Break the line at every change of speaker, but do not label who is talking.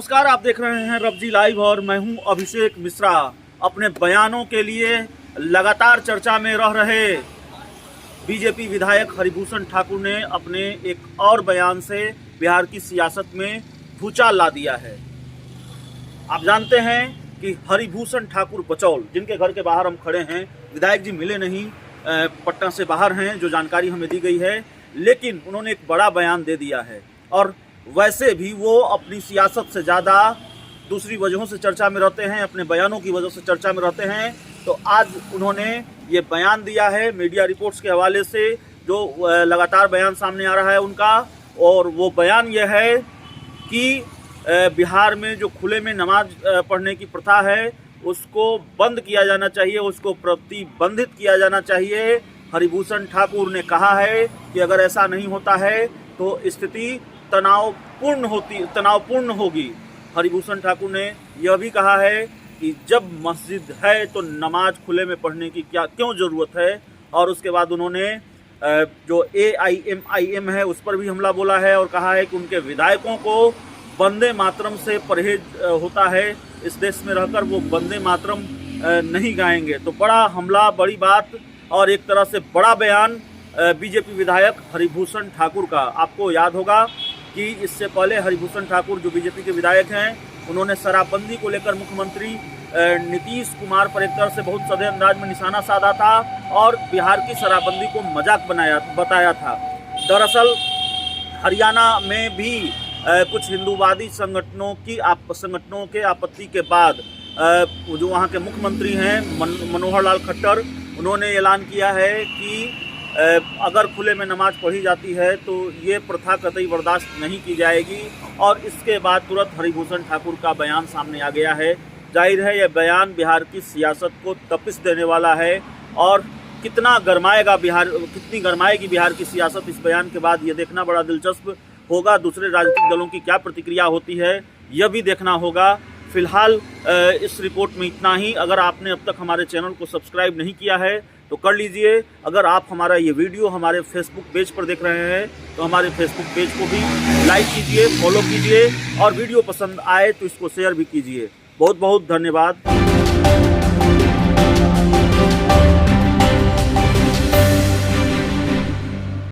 नमस्कार, आप देख रहे हैं रबजी लाइव और मैं हूं अभिषेक मिश्रा। अपने बयानों के लिए लगातार चर्चा में रह रहे बीजेपी विधायक हरिभूषण ठाकुर ने अपने एक और बयान से बिहार की सियासत में भूचाल ला दिया है। आप जानते हैं कि हरिभूषण ठाकुर बचौल, जिनके घर के बाहर हम खड़े हैं, विधायक जी मिले नहीं, पटना से बाहर हैं, जो जानकारी हमें दी गई है, लेकिन उन्होंने एक बड़ा बयान दे दिया है। और वैसे भी वो अपनी सियासत से ज़्यादा दूसरी वजहों से चर्चा में रहते हैं, अपने बयानों की वजह से चर्चा में रहते हैं। तो आज उन्होंने ये बयान दिया है मीडिया रिपोर्ट्स के हवाले से, जो लगातार बयान सामने आ रहा है उनका। और वो बयान ये है कि बिहार में जो खुले में नमाज पढ़ने की प्रथा है उसको बंद किया जाना चाहिए, उसको प्रतिबंधित किया जाना चाहिए। हरिभूषण ठाकुर ने कहा है कि अगर ऐसा नहीं होता है तो स्थिति तनावपूर्ण होगी। हरिभूषण ठाकुर ने यह भी कहा है कि जब मस्जिद है तो नमाज खुले में पढ़ने की क्यों ज़रूरत है। और उसके बाद उन्होंने जो AIMIM है उस पर भी हमला बोला है और कहा है कि उनके विधायकों को वंदे मातरम से परहेज होता है, इस देश में रहकर वो वंदे मातरम नहीं गाएंगे। तो बड़ा हमला, बड़ी बात और एक तरह से बड़ा बयान बीजेपी विधायक हरिभूषण ठाकुर का। आपको याद होगा कि इससे पहले हरिभूषण ठाकुर जो बीजेपी के विधायक हैं, उन्होंने शराबबंदी को लेकर मुख्यमंत्री नीतीश कुमार पर एक तरह से बहुत सधे अंदाज में निशाना साधा था और बिहार की शराबबंदी को मजाक बताया था। दरअसल हरियाणा में भी कुछ हिंदूवादी संगठनों के आपत्ति के बाद जो वहाँ के मुख्यमंत्री हैं मनोहर लाल खट्टर, उन्होंने ऐलान किया है कि अगर खुले में नमाज पढ़ी जाती है तो ये प्रथा कतई बर्दाश्त नहीं की जाएगी। और इसके बाद तुरंत हरिभूषण ठाकुर का बयान सामने आ गया है। जाहिर है यह बयान बिहार की सियासत को तपिश देने वाला है और कितनी गरमाएगी बिहार की सियासत इस बयान के बाद, ये देखना बड़ा दिलचस्प होगा। दूसरे राजनीतिक दलों की क्या प्रतिक्रिया होती है यह भी देखना होगा। फिलहाल इस रिपोर्ट में इतना ही। अगर आपने अब तक हमारे चैनल को सब्सक्राइब नहीं किया है तो कर लीजिए। अगर आप हमारा ये वीडियो हमारे फेसबुक पेज पर देख रहे हैं तो हमारे फेसबुक पेज को भी लाइक कीजिए, फॉलो कीजिए और वीडियो पसंद आए तो इसको शेयर भी कीजिए। बहुत बहुत धन्यवाद।